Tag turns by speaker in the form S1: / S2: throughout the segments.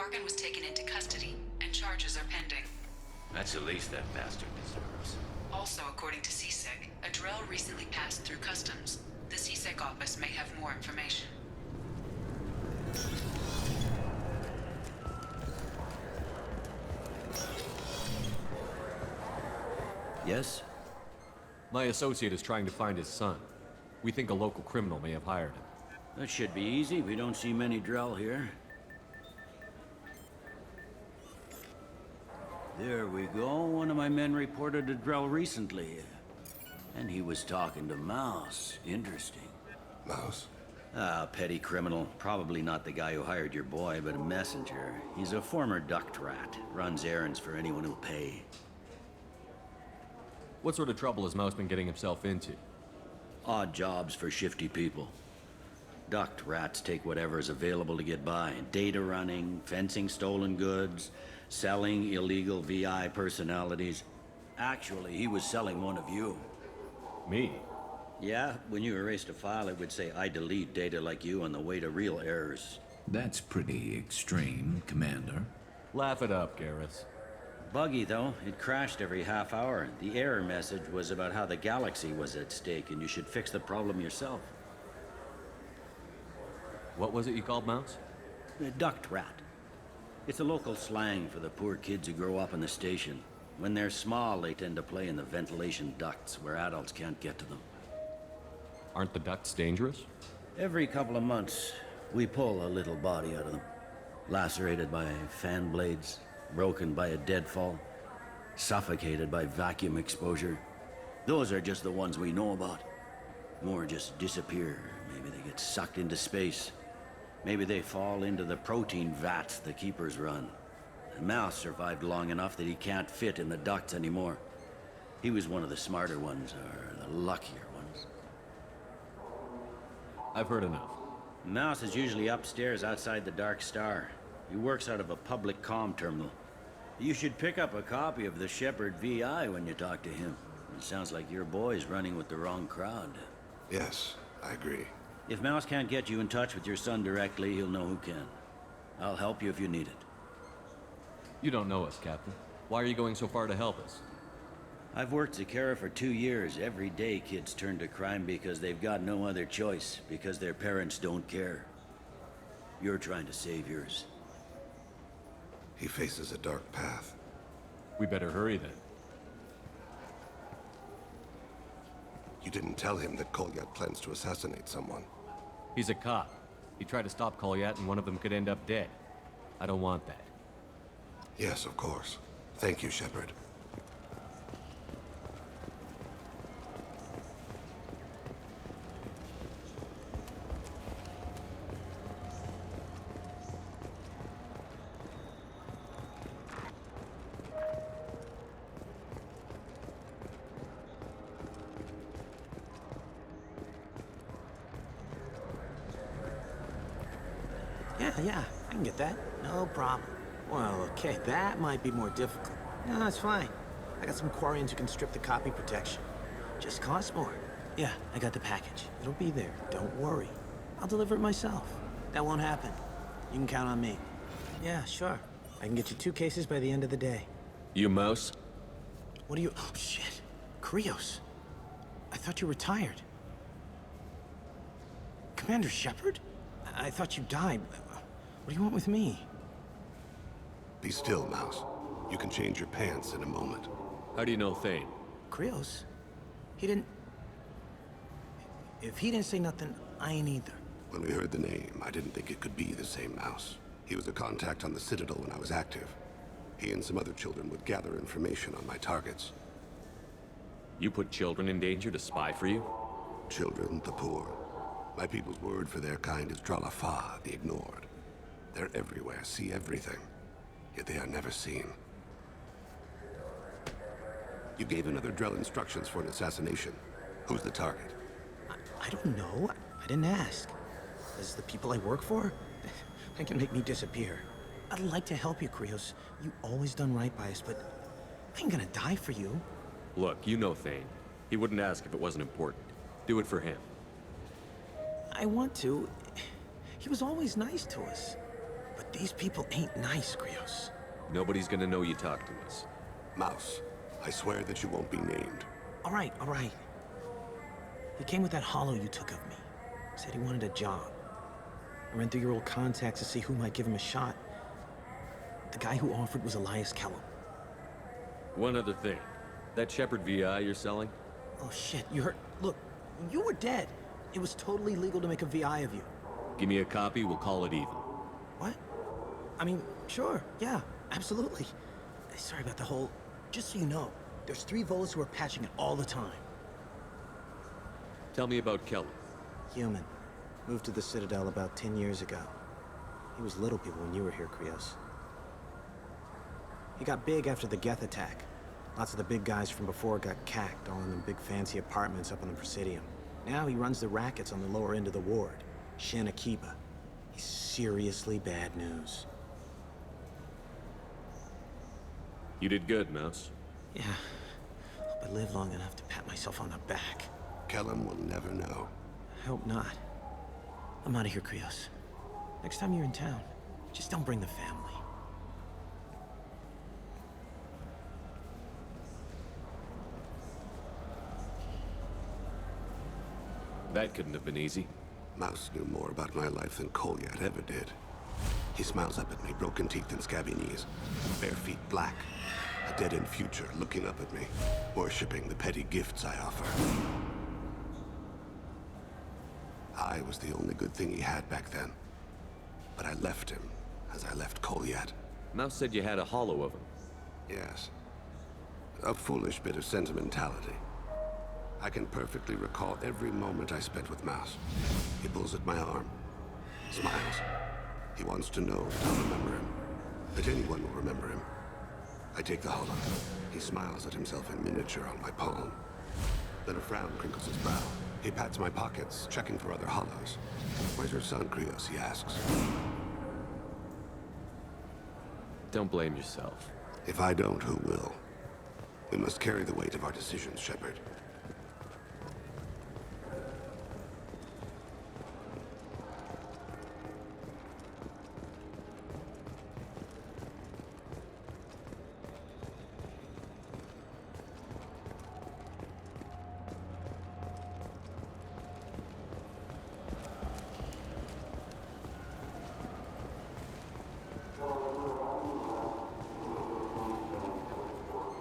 S1: Harkin was taken into custody, and charges are pending.
S2: That's the least that bastard deserves.
S1: Also, according to CSEC, a Drell recently passed through customs. The CSEC office may have more information.
S3: Yes?
S4: My associate is trying to find his son. We think a local criminal may have hired him.
S3: That should be easy. We don't see many Drell here. There we go. One of my men reported a Drell recently. And he was talking to Mouse. Interesting.
S5: Mouse?
S3: Ah, petty criminal. Probably not the guy who hired your boy, but a messenger. He's a former duct rat. Runs errands for anyone who'll pay.
S4: What sort of trouble has Mouse been getting himself into?
S3: Odd jobs for shifty people. Duct rats take whatever is available to get by. Data running, fencing stolen goods, selling illegal VI personalities. Actually, he was selling one of you.
S4: Me?
S3: Yeah, when you erased a file, it would say, I delete data like you on the way to real errors.
S6: That's pretty extreme, Commander.
S4: Laugh it up, Garrus.
S3: Buggy, though. It crashed every half hour. The error message was about how the galaxy was at stake, and you should fix the problem yourself.
S4: What was it you called Mouse?
S3: A duct rat. It's a local slang for the poor kids who grow up in the station. When they're small, they tend to play in the ventilation ducts where adults can't get to them.
S4: Aren't the ducts dangerous?
S3: Every couple of months, we pull a little body out of them. Lacerated by fan blades, broken by a deadfall, suffocated by vacuum exposure. Those are just the ones we know about. More just disappear. Maybe they get sucked into space. Maybe they fall into the protein vats the keepers run. And Mouse survived long enough that he can't fit in the ducts anymore. He was one of the smarter ones, or the luckier ones.
S4: I've heard enough.
S3: Mouse is usually upstairs outside the Dark Star. He works out of a public comm terminal. You should pick up a copy of the Shepherd VI when you talk to him. It sounds like your boy's running with the wrong crowd.
S5: Yes, I agree.
S3: If Mouse can't get you in touch with your son directly, he'll know who can. I'll help you if you need it.
S4: You don't know us, Captain. Why are you going so far to help us?
S3: I've worked Zakera for 2 years. Every day kids turn to crime because they've got no other choice, because their parents don't care. You're trying to save yours.
S5: He faces a dark path.
S4: We better hurry then.
S5: You didn't tell him that Kolyat plans to assassinate someone.
S4: He's a cop. He tried to stop Kolyat and one of them could end up dead. I don't want that.
S5: Yes, of course. Thank you, Shepard.
S7: Yeah, I can get that. No problem. Well, okay, that might be more difficult. No, it's fine. I got some Quarians who can strip the copy protection. Just costs more. Yeah, I got the package. It'll be there. Don't worry. I'll deliver it myself. That won't happen. You can count on me. Yeah, sure. I can get you 2 cases by the end of the day.
S4: You Mouse?
S7: What are you... Oh, shit. Krios. I thought you retired. Commander Shepard? I thought you died. What do you want with me?
S5: Be still, Mouse. You can change your pants in a moment.
S4: How do you know Thane?
S7: Krios? He didn't... If he didn't say nothing, I ain't either.
S5: When we heard the name, I didn't think it could be the same Mouse. He was a contact on the Citadel when I was active. He and some other children would gather information on my targets.
S4: You put children in danger to spy for you?
S5: Children, the poor. My people's word for their kind is Dralafa, the ignored. They're everywhere, see everything. Yet they are never seen. You gave another Drell instructions for an assassination. Who's the target?
S7: I don't know. I didn't ask. As the people I work for, they can make me disappear. I'd like to help you, Krios. You always done right by us, but I ain't gonna die for you.
S4: Look, you know Thane. He wouldn't ask if it wasn't important. Do it for him.
S7: I want to. He was always nice to us. But these people ain't nice, Krios.
S4: Nobody's gonna know you talk to us.
S5: Mouse, I swear that you won't be named.
S7: All right, all right. He came with that hollow you took of me. Said he wanted a job. I ran through your old contacts to see who might give him a shot. The guy who offered was Elias Kellum.
S4: One other thing. That Shepherd VI you're selling?
S7: Oh shit, you heard? Look, you were dead. It was totally legal to make a VI of you.
S4: Give me a copy, we'll call it even.
S7: What? I mean, sure, yeah, absolutely. Sorry about the whole... Just so you know, there's 3 Volas who are patching it all the time.
S4: Tell me about Kelly.
S7: Human. Moved to the Citadel about 10 years ago. He was little people when you were here, Krios. He got big after the Geth attack. Lots of the big guys from before got cacked, all in them big fancy apartments up on the Presidium. Now he runs the rackets on the lower end of the ward, Shin Akiba. He's seriously bad news.
S4: You did good, Mouse.
S7: Yeah. Hope I live long enough to pat myself on the back.
S5: Kellum will never know.
S7: I hope not. I'm out of here, Krios. Next time you're in town, just don't bring the family.
S4: That couldn't have been easy.
S5: Mouse knew more about my life than Kolyat ever did. He smiles up at me, broken teeth and scabby knees. Bare feet black. A dead-end future looking up at me, worshipping the petty gifts I offer. I was the only good thing he had back then. But I left him, as I left Kolyat.
S4: Mouse said you had a hollow of him.
S5: Yes. A foolish bit of sentimentality. I can perfectly recall every moment I spent with Mouse. He pulls at my arm, smiles. He wants to know that I'll remember him, that anyone will remember him. I take the hollow. He smiles at himself in miniature on my palm. Then a frown crinkles his brow. He pats my pockets, checking for other hollows. Where's your son, Krios? He asks.
S4: Don't blame yourself.
S5: If I don't, who will? We must carry the weight of our decisions, Shepard.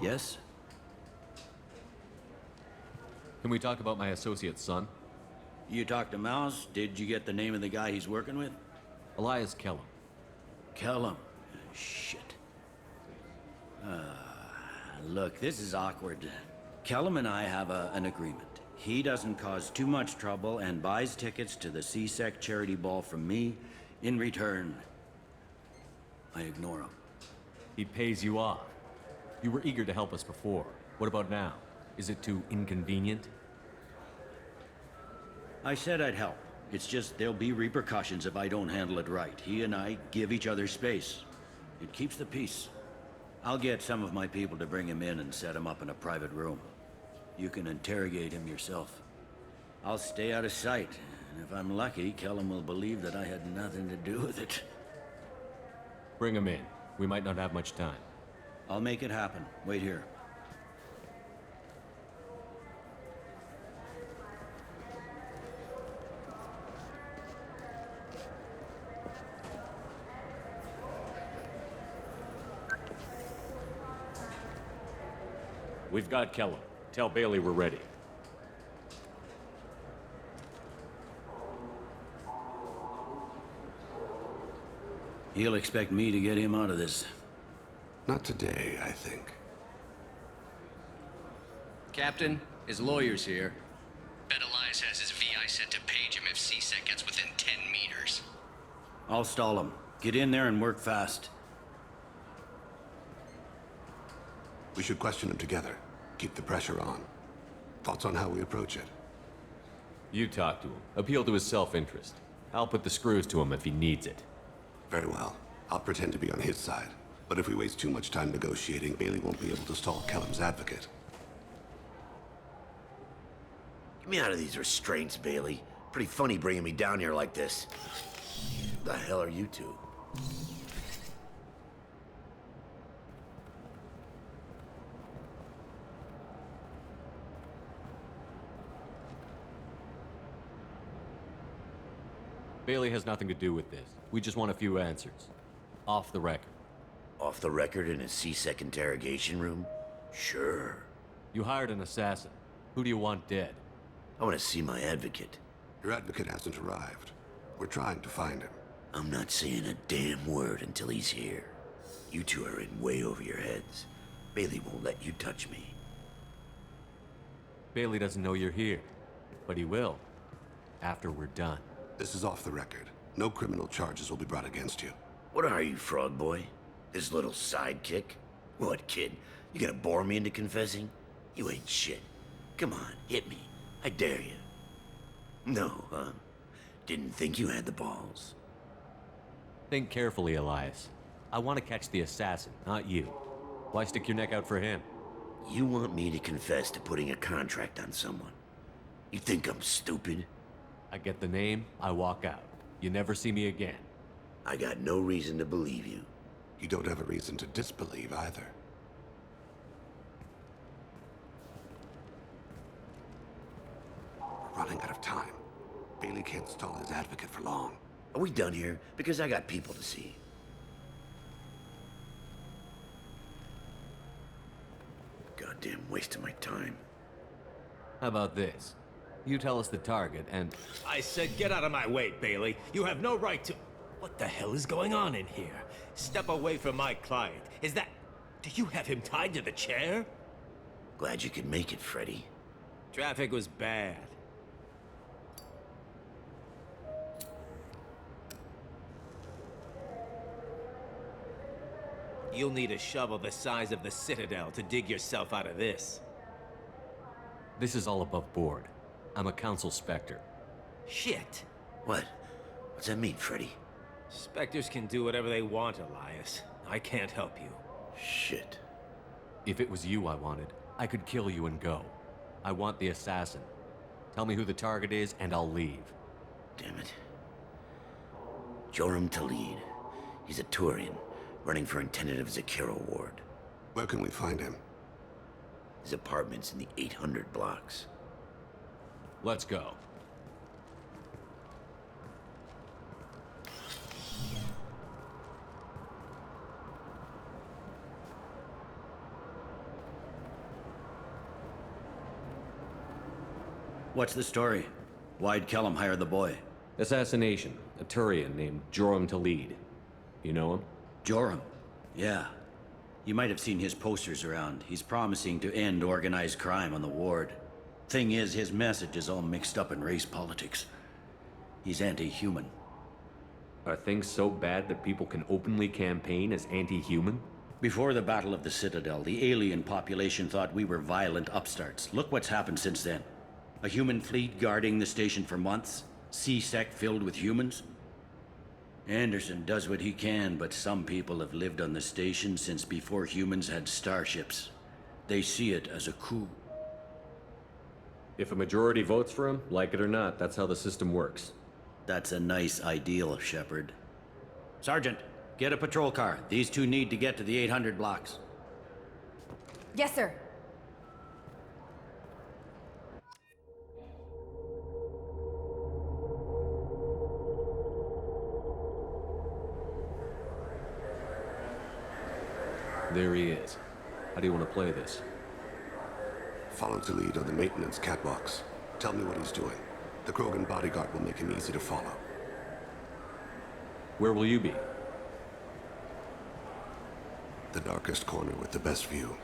S3: Yes?
S4: Can we talk about my associate's son?
S3: You talked to Mouse? Did you get the name of the guy he's working with?
S4: Elias Kellum.
S3: Kellum. Shit. Look, this is awkward. Kellum and I have an agreement. He doesn't cause too much trouble and buys tickets to the C-Sec charity ball from me. In return, I ignore him.
S4: He pays you off. You were eager to help us before. What about now? Is it too inconvenient?
S3: I said I'd help. It's just there'll be repercussions if I don't handle it right. He and I give each other space. It keeps the peace. I'll get some of my people to bring him in and set him up in a private room. You can interrogate him yourself. I'll stay out of sight, and if I'm lucky, Kellum will believe that I had nothing to do with it.
S4: Bring him in. We might not have much time.
S3: I'll make it happen. Wait here.
S4: We've got Kellum. Tell Bailey we're ready.
S3: He'll expect me to get him out of this.
S5: Not today, I think.
S8: Captain, his lawyer's here. Bet Elias has his VI set to page him if C-Sec gets within 10 meters.
S3: I'll stall him. Get in there and work fast.
S5: We should question him together. Keep the pressure on. Thoughts on how we approach it?
S4: You talk to him. Appeal to his self-interest. I'll put the screws to him if he needs it.
S5: Very well. I'll pretend to be on his side. But if we waste too much time negotiating, Bailey won't be able to stall Kellum's advocate.
S9: Get me out of these restraints, Bailey. Pretty funny bringing me down here like this. The hell are you two?
S4: Bailey has nothing to do with this. We just want a few answers. Off the record.
S9: Off the record in a C-Sec interrogation room? Sure.
S4: You hired an assassin. Who do you want dead?
S9: I want to see my advocate.
S5: Your advocate hasn't arrived. We're trying to find him.
S9: I'm not saying a damn word until he's here. You two are in way over your heads. Bailey won't let you touch me.
S4: Bailey doesn't know you're here, but he will after we're done.
S5: This is off the record. No criminal charges will be brought against you.
S9: What are you, frog boy? His little sidekick? What, kid? You gonna bore me into confessing? You ain't shit. Come on, hit me. I dare you. No, huh? Didn't think you had the balls.
S4: Think carefully, Elias. I want to catch the assassin, not you. Why stick your neck out for him?
S9: You want me to confess to putting a contract on someone? You think I'm stupid?
S4: I get the name, I walk out. You never see me again.
S9: I got no reason to believe you.
S5: You don't have a reason to disbelieve either. We're running out of time. Bailey can't stall his advocate for long.
S9: Are we done here? Because I got people to see. Goddamn waste of my time.
S4: How about this? You tell us the target, and...
S10: I said get out of my way, Bailey. You have no right to... What the hell is going on in here? Step away from my client. Is that... Do you have him tied to the chair?
S9: Glad you could make it, Freddy.
S10: Traffic was bad. You'll need a shovel the size of the Citadel to dig yourself out of this.
S4: This is all above board. I'm a council specter.
S10: Shit.
S9: What? What's that mean, Freddy?
S10: Spectres can do whatever they want, Elias. I can't help you.
S9: Shit.
S4: If it was you I wanted, I could kill you and go. I want the assassin. Tell me who the target is, and I'll leave.
S9: Damn it. Joram Talid. He's a Turian, running for intendant of Zakiro Ward.
S5: Where can we find him?
S9: His apartment's in the 800 blocks.
S4: Let's go.
S3: What's the story? Why'd Kellum hire the boy?
S4: Assassination. A Turian named Joram Talid. You know him?
S3: Joram? Yeah. You might have seen his posters around. He's promising to end organized crime on the ward. Thing is, his message is all mixed up in race politics. He's anti-human.
S4: Are things so bad that people can openly campaign as anti-human?
S3: Before the Battle of the Citadel, the alien population thought we were violent upstarts. Look what's happened since then. A human fleet guarding the station for months. C-Sec filled with humans. Anderson does what he can, but some people have lived on the station since before humans had starships. They see it as a coup.
S4: If a majority votes for him, like it or not, that's how the system works.
S3: That's a nice ideal, Shepard. Sergeant, get a patrol car. These two need to get to the 800 blocks.
S11: Yes, sir.
S4: There he is. How do you want to play this?
S5: Follow to lead on the maintenance catwalks. Tell me what he's doing. The Krogan bodyguard will make him easy to follow.
S4: Where will you be?
S5: The darkest corner with the best view.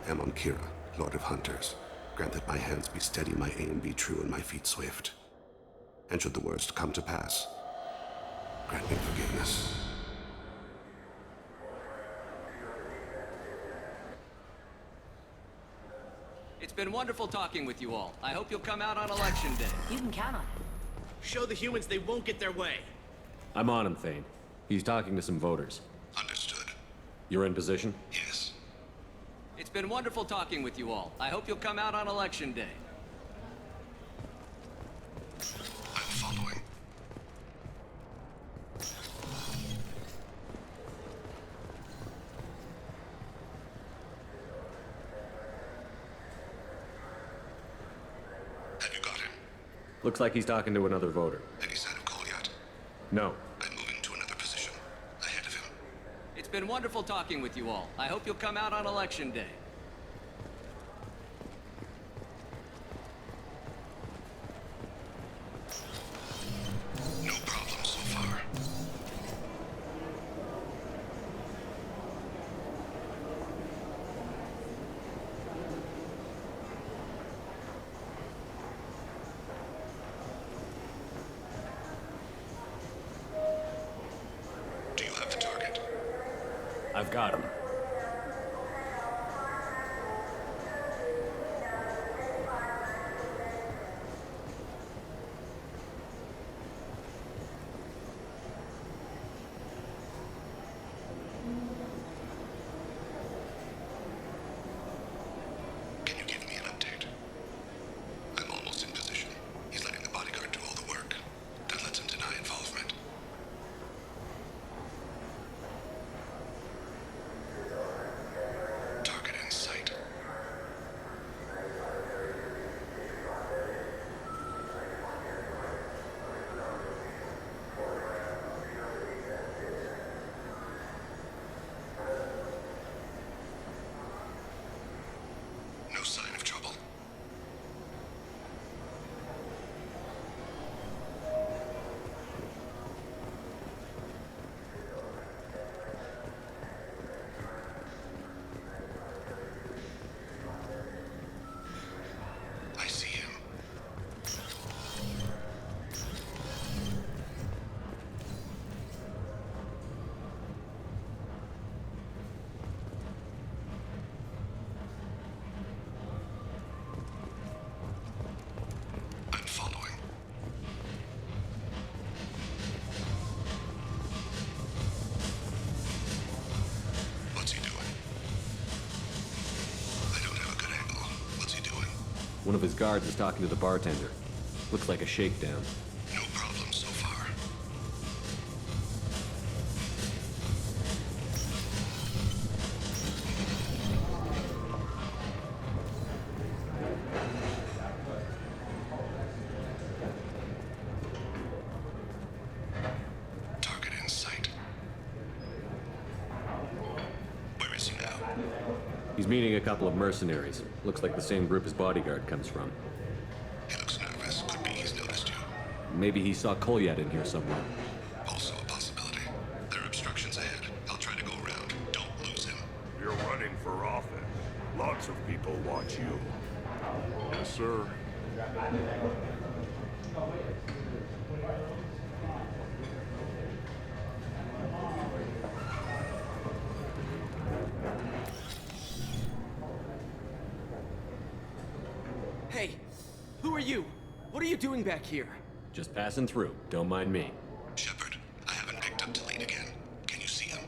S5: Amon Kira, Lord of Hunters. Grant that my hands be steady, my aim be true, and my feet swift. And should the worst come to pass, grant me forgiveness.
S8: It's been wonderful talking with you all. I hope you'll come out on election day.
S11: You can count on it.
S10: Show the humans they won't get their way.
S4: I'm on him, Thane. He's talking to some voters.
S5: Understood.
S4: You're in position?
S5: Yes.
S8: It's been wonderful talking with you all. I hope you'll come out on election day.
S5: I'm following. Have you got him?
S4: Looks like he's talking to another voter.
S5: Any sign of call yet?
S4: No.
S5: I'm moving to another position. Ahead of him.
S8: It's been wonderful talking with you all. I hope you'll come out on Election Day.
S5: No problem so far. Do you have the target?
S4: I've got him.
S5: Can you give me an update? I'm almost in position. He's letting the bodyguard do all the work. That lets him deny involvement. Target in sight. No sign of trouble. I see him. I'm following. What's he doing? I don't have a good angle. What's he doing?
S4: One of his guards is talking to the bartender. Looks like a shakedown.
S5: No problem so far. Target in sight. Where is he now?
S4: He's meeting a couple of mercenaries. Looks like the same group his bodyguard comes from.
S5: He looks nervous. Could be he's noticed you.
S4: Maybe he saw Kolyat in here somewhere.
S5: Also a possibility. There are obstructions ahead. I'll try to go around. Don't lose him.
S12: You're running for office. Lots of people watch you. Yes, sir.
S13: Hey, who are you? What are you doing back here?
S4: Just passing through. Don't mind me.
S5: Shepard, I haven't picked up Thane again. Can you see him?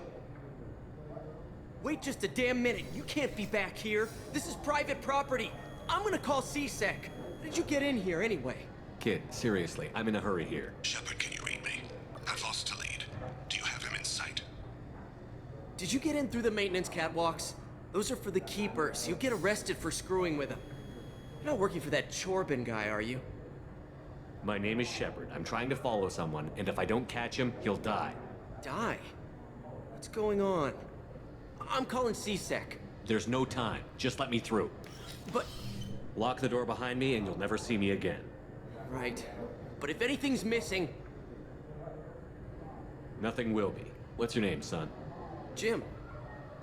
S13: Wait just a damn minute. You can't be back here. This is private property. I'm gonna call CSEC. How did you get in here anyway?
S4: Kid, seriously, I'm in a hurry here.
S5: Shepard, can you read me? I've lost a lead. Do you have him in sight?
S13: Did you get in through the maintenance catwalks? Those are for the keepers. You'll get arrested for screwing with them. You're not working for that Chorbin guy, are you?
S4: My name is Shepard. I'm trying to follow someone, and if I don't catch him, he'll die.
S13: Die? What's going on? I'm calling CSEC.
S4: There's no time. Just let me through.
S13: But...
S4: Lock the door behind me, and you'll never see me again.
S13: Right. But if anything's missing...
S4: Nothing will be. What's your name, son?
S13: Jim.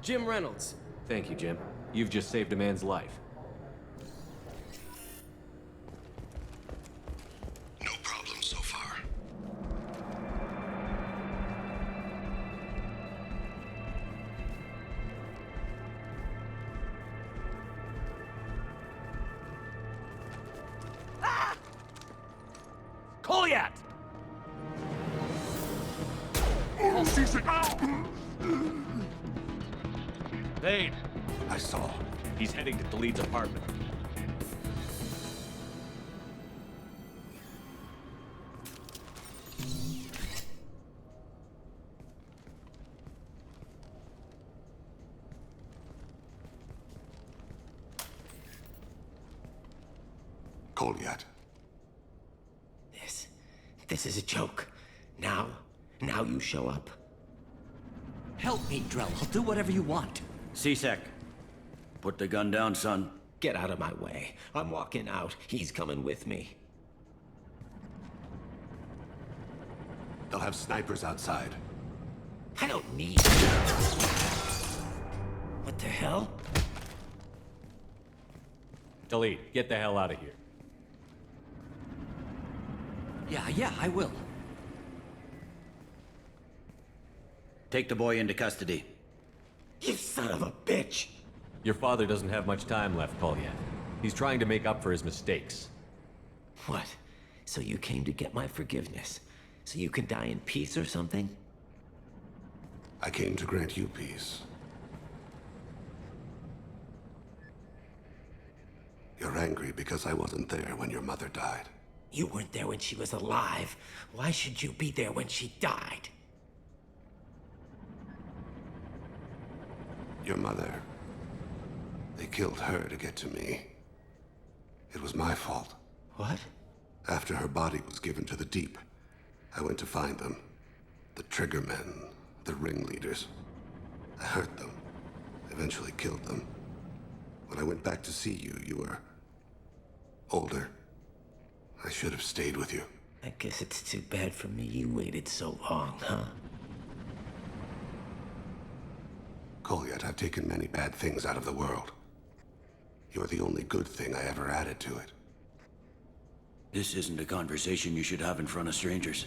S13: Jim Reynolds.
S4: Thank you, Jim. You've just saved a man's life.
S5: No problem so far.
S10: Kolyat! Thane!
S5: I saw.
S4: He's heading to Khalid's apartment.
S5: Kolyat.
S9: This is a joke. Now you show up.
S6: Help me, Drell. I'll do whatever you want.
S3: C-Sec, put the gun down, son.
S9: Get out of my way. I'm walking out. He's coming with me.
S5: They'll have snipers outside.
S9: I don't need... What the hell?
S4: Delete. Get the hell out of here.
S6: Yeah, I will.
S3: Take the boy into custody.
S9: You son of a bitch!
S4: Your father doesn't have much time left, Kolyat. He's trying to make up for his mistakes.
S9: What? So you came to get my forgiveness? So you can die in peace or something?
S5: I came to grant you peace. You're angry because I wasn't there when your mother died.
S9: You weren't there when she was alive. Why should you be there when she died?
S5: Your mother. They killed her to get to me. It was my fault.
S9: What?
S5: After her body was given to the Deep, I went to find them. The Triggermen, the ringleaders. I hurt them. Eventually killed them. When I went back to see you, you were... older. I should have stayed with you.
S9: I guess it's too bad for me you waited so long, huh?
S5: Kolyat, I've taken many bad things out of the world. You're the only good thing I ever added to it.
S3: This isn't a conversation you should have in front of strangers.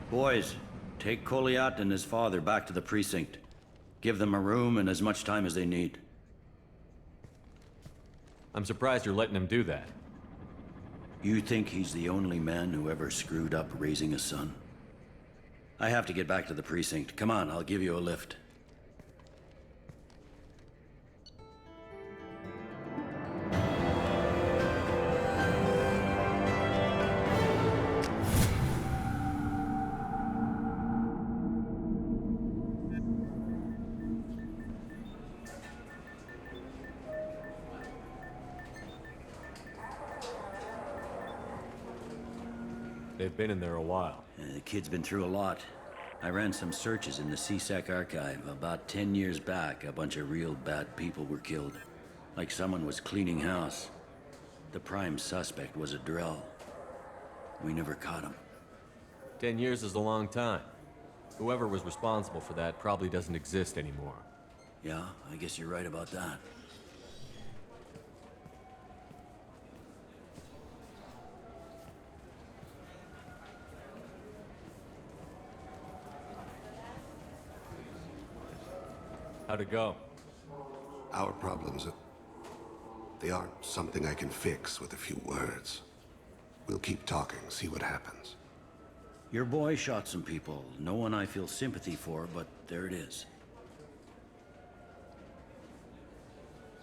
S3: Boys, take Kolyat and his father back to the precinct. Give them a room and as much time as they need.
S4: I'm surprised you're letting him do that.
S3: You think he's the only man who ever screwed up raising a son? I have to get back to the precinct. Come on, I'll give you a lift.
S4: They've been in there a while.
S3: The kid's been through a lot. I ran some searches in the C-Sec archive. About 10 years back, a bunch of real bad people were killed. Like someone was cleaning house. The prime suspect was a Drell. We never caught him.
S4: 10 years is a long time. Whoever was responsible for that probably doesn't exist anymore.
S3: Yeah, I guess you're right about that.
S4: How'd it go?
S5: Our problems, they aren't something I can fix with a few words. We'll keep talking, see what happens.
S3: Your boy shot some people. No one I feel sympathy for, but there it is.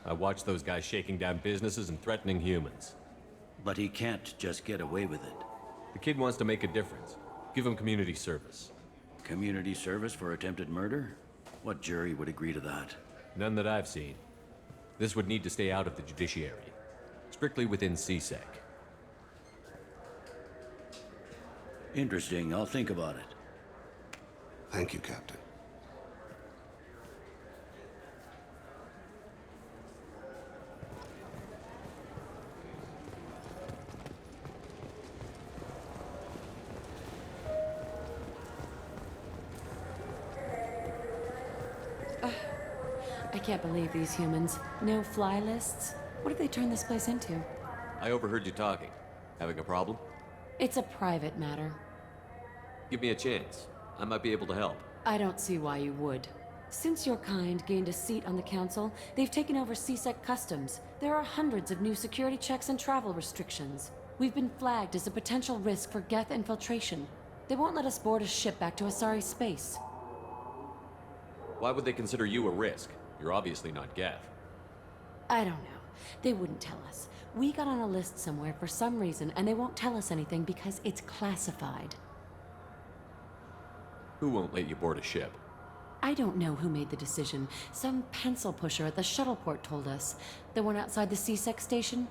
S4: I watched those guys shaking down businesses and threatening humans.
S3: But he can't just get away with it.
S4: The kid wants to make a difference. Give him community service.
S3: Community service for attempted murder? What jury would agree to that?
S4: None that I've seen. This would need to stay out of the judiciary. Strictly within C-Sec.
S3: Interesting. I'll think about it.
S5: Thank you, Captain.
S11: I can't believe these humans. No fly lists? What did they turn this place into?
S4: I overheard you talking. Having a problem?
S11: It's a private matter.
S4: Give me a chance. I might be able to help.
S11: I don't see why you would. Since your kind gained a seat on the council, they've taken over C-Sec customs. There are hundreds of new security checks and travel restrictions. We've been flagged as a potential risk for Geth infiltration. They won't let us board a ship back to Asari space.
S4: Why would they consider you a risk? You're obviously not Geth.
S11: I don't know. They wouldn't tell us. We got on a list somewhere for some reason, and they won't tell us anything because it's classified.
S4: Who won't let you board a ship?
S11: I don't know who made the decision. Some pencil pusher at the shuttle port told us. The one outside the C-Sec station?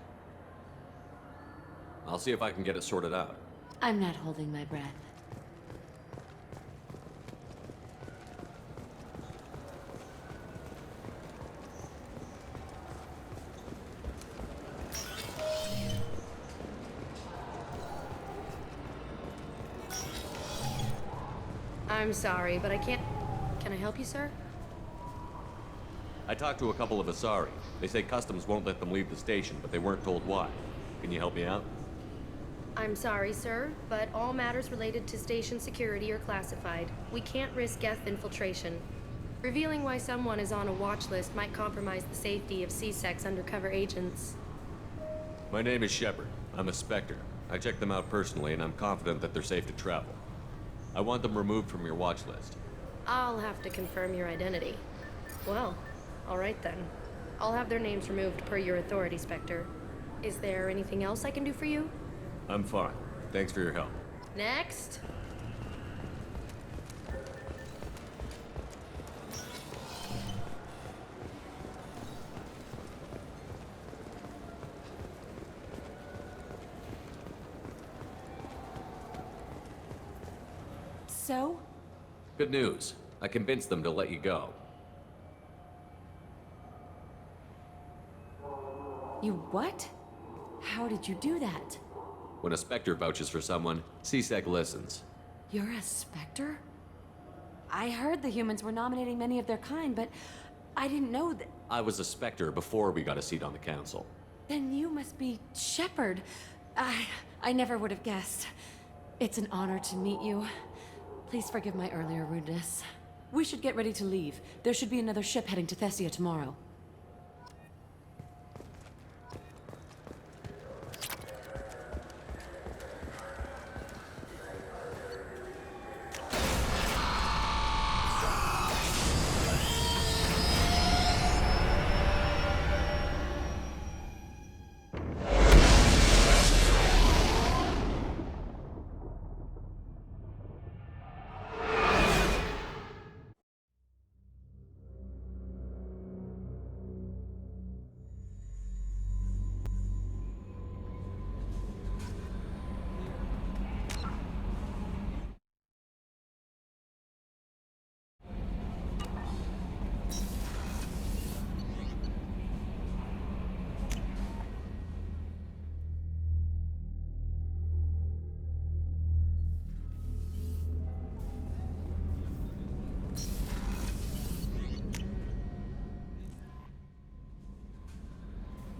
S4: I'll see if I can get it sorted out.
S11: I'm not holding my breath.
S14: I'm sorry, but I can't... Can I help you, sir?
S4: I talked to a couple of Asari. They say customs won't let them leave the station, but they weren't told why. Can you help me out?
S14: I'm sorry, sir, but all matters related to station security are classified. We can't risk Geth infiltration. Revealing why someone is on a watch list might compromise the safety of C-Sec's undercover agents.
S4: My name is Shepard. I'm a Spectre. I checked them out personally, and I'm confident that they're safe to travel. I want them removed from your watch list.
S14: I'll have to confirm your identity. Well, all right then. I'll have their names removed per your authority, Spectre. Is there anything else I can do for you?
S4: I'm fine. Thanks for your help.
S14: Next.
S11: So?
S4: Good news. I convinced them to let you go.
S11: You what? How did you do that?
S4: When a Spectre vouches for someone, C-Sec listens.
S11: You're a Spectre? I heard the humans were nominating many of their kind, but I didn't know that...
S4: I was a Spectre before we got a seat on the council.
S11: Then you must be Shepard. I never would have guessed. It's an honor to meet you. Please forgive my earlier rudeness. We should get ready to leave. There should be another ship heading to Thessia tomorrow.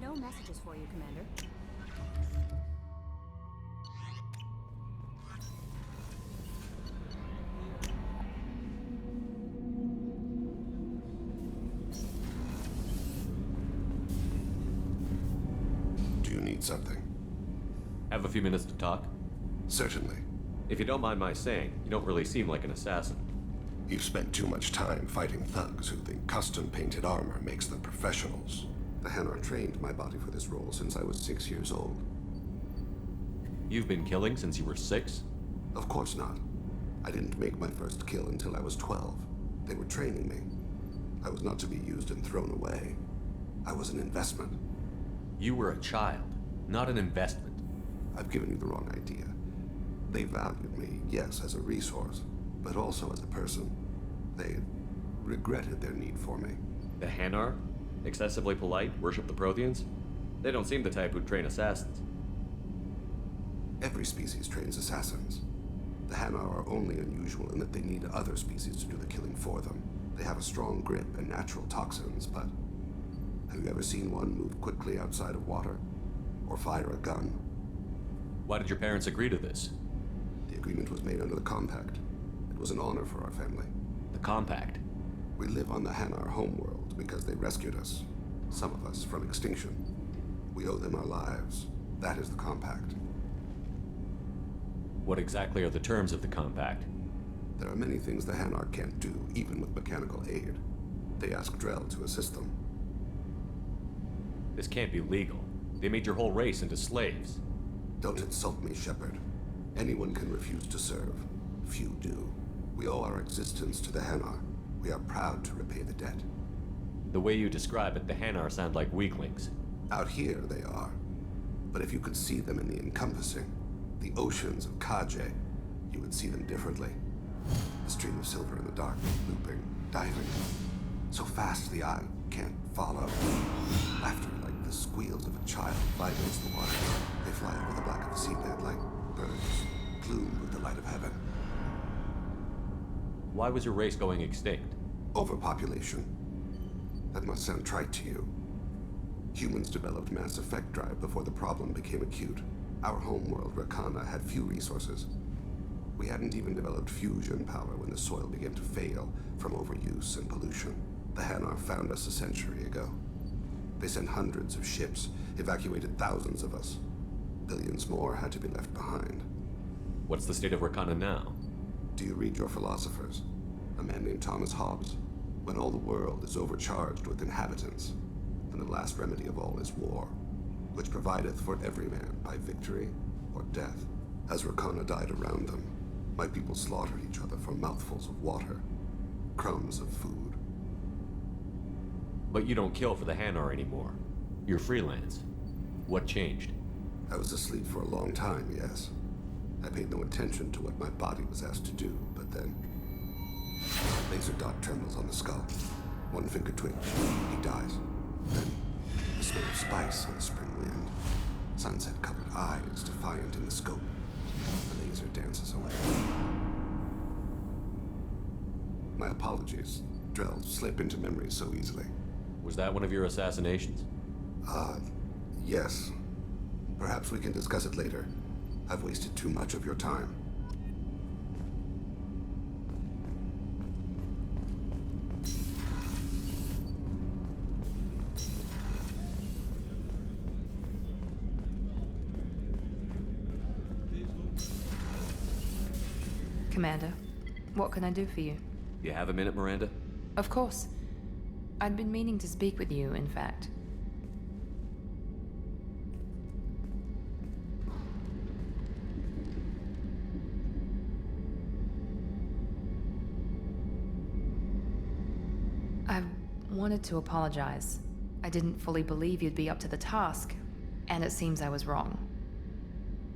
S15: No messages for you, Commander.
S5: Do you need something?
S4: Have a few minutes to talk?
S5: Certainly.
S4: If you don't mind my saying, you don't really seem like an assassin.
S5: You've spent too much time fighting thugs who think custom-painted armor makes them professionals. The Hanar trained my body for this role since I was 6 years old.
S4: You've been killing since you were 6?
S5: Of course not. I didn't make my first kill until I was 12. They were training me. I was not to be used and thrown away. I was an investment.
S4: You were a child, not an investment.
S5: I've given you the wrong idea. They valued me, yes, as a resource, but also as a person. They regretted their need for me.
S4: The Hanar? Excessively polite, worship the Protheans? They don't seem the type who'd train assassins.
S5: Every species trains assassins. The Hanar are only unusual in that they need other species to do the killing for them. They have a strong grip and natural toxins, but have you ever seen one move quickly outside of water? Or fire a gun?
S4: Why did your parents agree to this?
S5: The agreement was made under the Compact. It was an honor for our family.
S4: The Compact?
S5: We live on the Hanar homeworld because they rescued us. Some of us from extinction. We owe them our lives. That is the Compact.
S4: What exactly are the terms of the Compact?
S5: There are many things the Hanar can't do, even with mechanical aid. They ask Drell to assist them.
S4: This can't be legal. They made your whole race into slaves.
S5: Don't insult me, Shepard. Anyone can refuse to serve. Few do. We owe our existence to the Hanar. We are proud to repay the debt.
S4: The way you describe it, the Hanar sound like weaklings.
S5: Out here, they are. But if you could see them in the encompassing, the oceans of Kaje, you would see them differently. A stream of silver in the dark, looping, diving. So fast the eye can't follow. Laughter like the squeals of a child vibrates the water. They fly over the black of the seabed like birds, plumed with the light of heaven.
S4: Why was your race going extinct?
S5: Overpopulation. That must sound trite to you. Humans developed mass effect drive before the problem became acute. Our homeworld, Rakana, had few resources. We hadn't even developed fusion power when the soil began to fail from overuse and pollution. The Hanar found us a century ago. They sent hundreds of ships, evacuated thousands of us. Billions more had to be left behind.
S4: What's the state of Rakana now?
S5: Do you read your philosophers? A man named Thomas Hobbes. When all the world is overcharged with inhabitants, then the last remedy of all is war, which provideth for every man by victory or death. As Rakana died around them, my people slaughtered each other for mouthfuls of water, crumbs of food.
S4: But you don't kill for the Hanar anymore. You're freelance. What changed?
S5: I was asleep for a long time, yes. I paid no attention to what my body was asked to do, but then... Laser dot trembles on the skull. One finger twitch. He dies. Then, the smell of spice on the spring wind. Sunset-colored eyes defiant in the scope. The laser dances away. My apologies. Drell slip into memory so easily.
S4: Was that one of your assassinations?
S5: Yes. Perhaps we can discuss it later. I've wasted too much of your time.
S16: Commander, what can I do for you?
S4: You have a minute, Miranda?
S16: Of course. I'd been meaning to speak with you, in fact. I wanted to apologize. I didn't fully believe you'd be up to the task, and it seems I was wrong.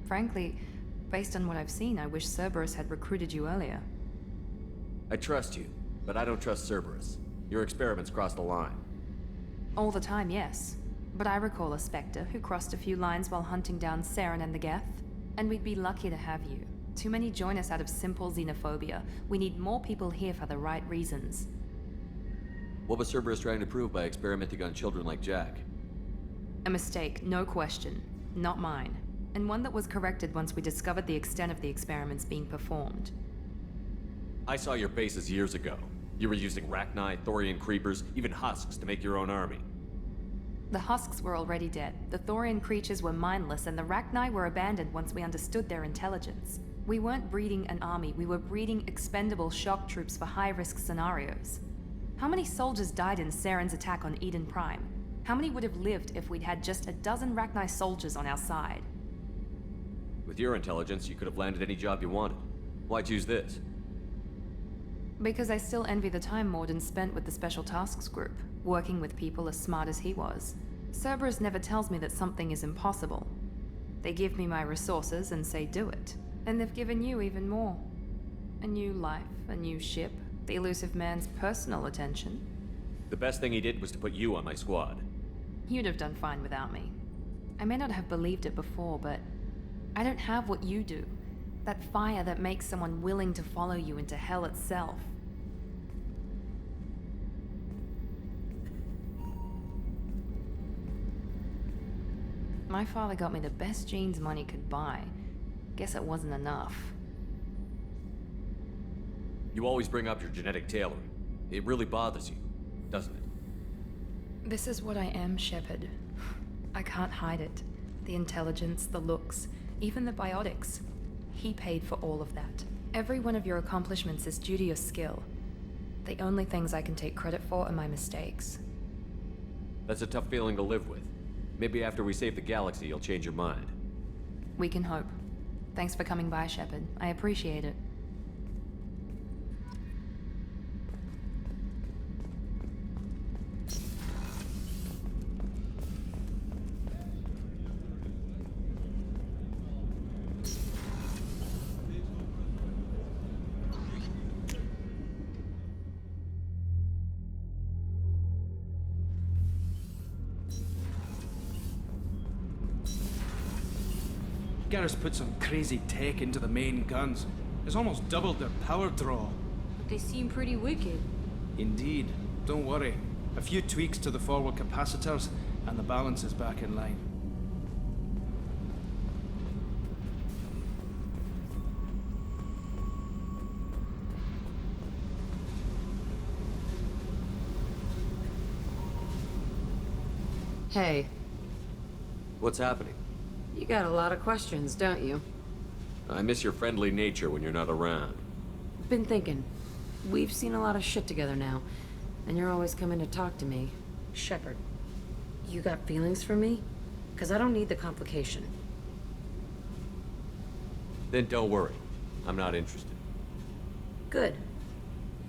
S16: Frankly, based on what I've seen, I wish Cerberus had recruited you earlier.
S4: I trust you, but I don't trust Cerberus. Your experiments crossed the line.
S16: All the time, yes. But I recall a Spectre who crossed a few lines while hunting down Saren and the Geth. And we'd be lucky to have you. Too many join us out of simple xenophobia. We need more people here for the right reasons.
S4: What was Cerberus trying to prove by experimenting on children like Jack?
S16: A mistake, no question. Not mine. And one that was corrected once we discovered the extent of the experiments being performed.
S4: I saw your bases years ago. You were using Rachni, Thorian creepers, even husks to make your own army.
S16: The husks were already dead. The Thorian creatures were mindless, and the Rachni were abandoned once we understood their intelligence. We weren't breeding an army, we were breeding expendable shock troops for high-risk scenarios. How many soldiers died in Saren's attack on Eden Prime? How many would have lived if we'd had just a dozen Rachni soldiers on our side?
S4: With your intelligence, you could have landed any job you wanted. Why choose this?
S16: Because I still envy the time Morden spent with the Special Tasks Group, working with people as smart as he was. Cerberus never tells me that something is impossible. They give me my resources and say do it. And they've given you even more. A new life, a new ship, the elusive man's personal attention.
S4: The best thing he did was to put you on my squad.
S16: You'd have done fine without me. I may not have believed it before, but I don't have what you do. That fire that makes someone willing to follow you into hell itself. My father got me the best genes money could buy. Guess it wasn't enough.
S4: You always bring up your genetic tailoring. It really bothers you, doesn't it?
S16: This is what I am, Shepard. I can't hide it. The intelligence, the looks, even the biotics. He paid for all of that. Every one of your accomplishments is due to your skill. The only things I can take credit for are my mistakes.
S4: That's a tough feeling to live with. Maybe after we save the galaxy, you'll change your mind.
S16: We can hope. Thanks for coming by, Shepard. I appreciate it.
S17: Garrus put some crazy tech into the main guns. It's almost doubled their power draw.
S11: But they seem pretty wicked.
S17: Indeed. Don't worry. A few tweaks to the forward capacitors, and the balance is back in line.
S11: Hey,
S4: What's happening?
S11: you got a lot of questions, don't you?
S4: I miss your friendly nature when you're not around.
S11: Been thinking. We've seen a lot of shit together now, and you're always coming to talk to me. Shepard, you got feelings for me? Because I don't need the complication.
S4: Then don't worry. I'm not interested.
S11: Good.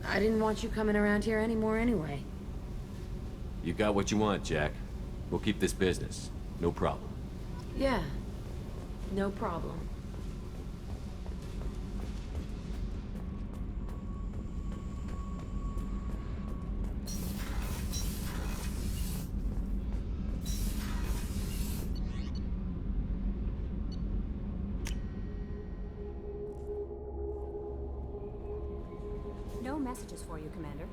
S11: I didn't want you coming around here anymore anyway.
S4: You got what you want, Jack. We'll keep this business. No problem.
S11: Yeah. No problem.
S15: No messages for you, Commander.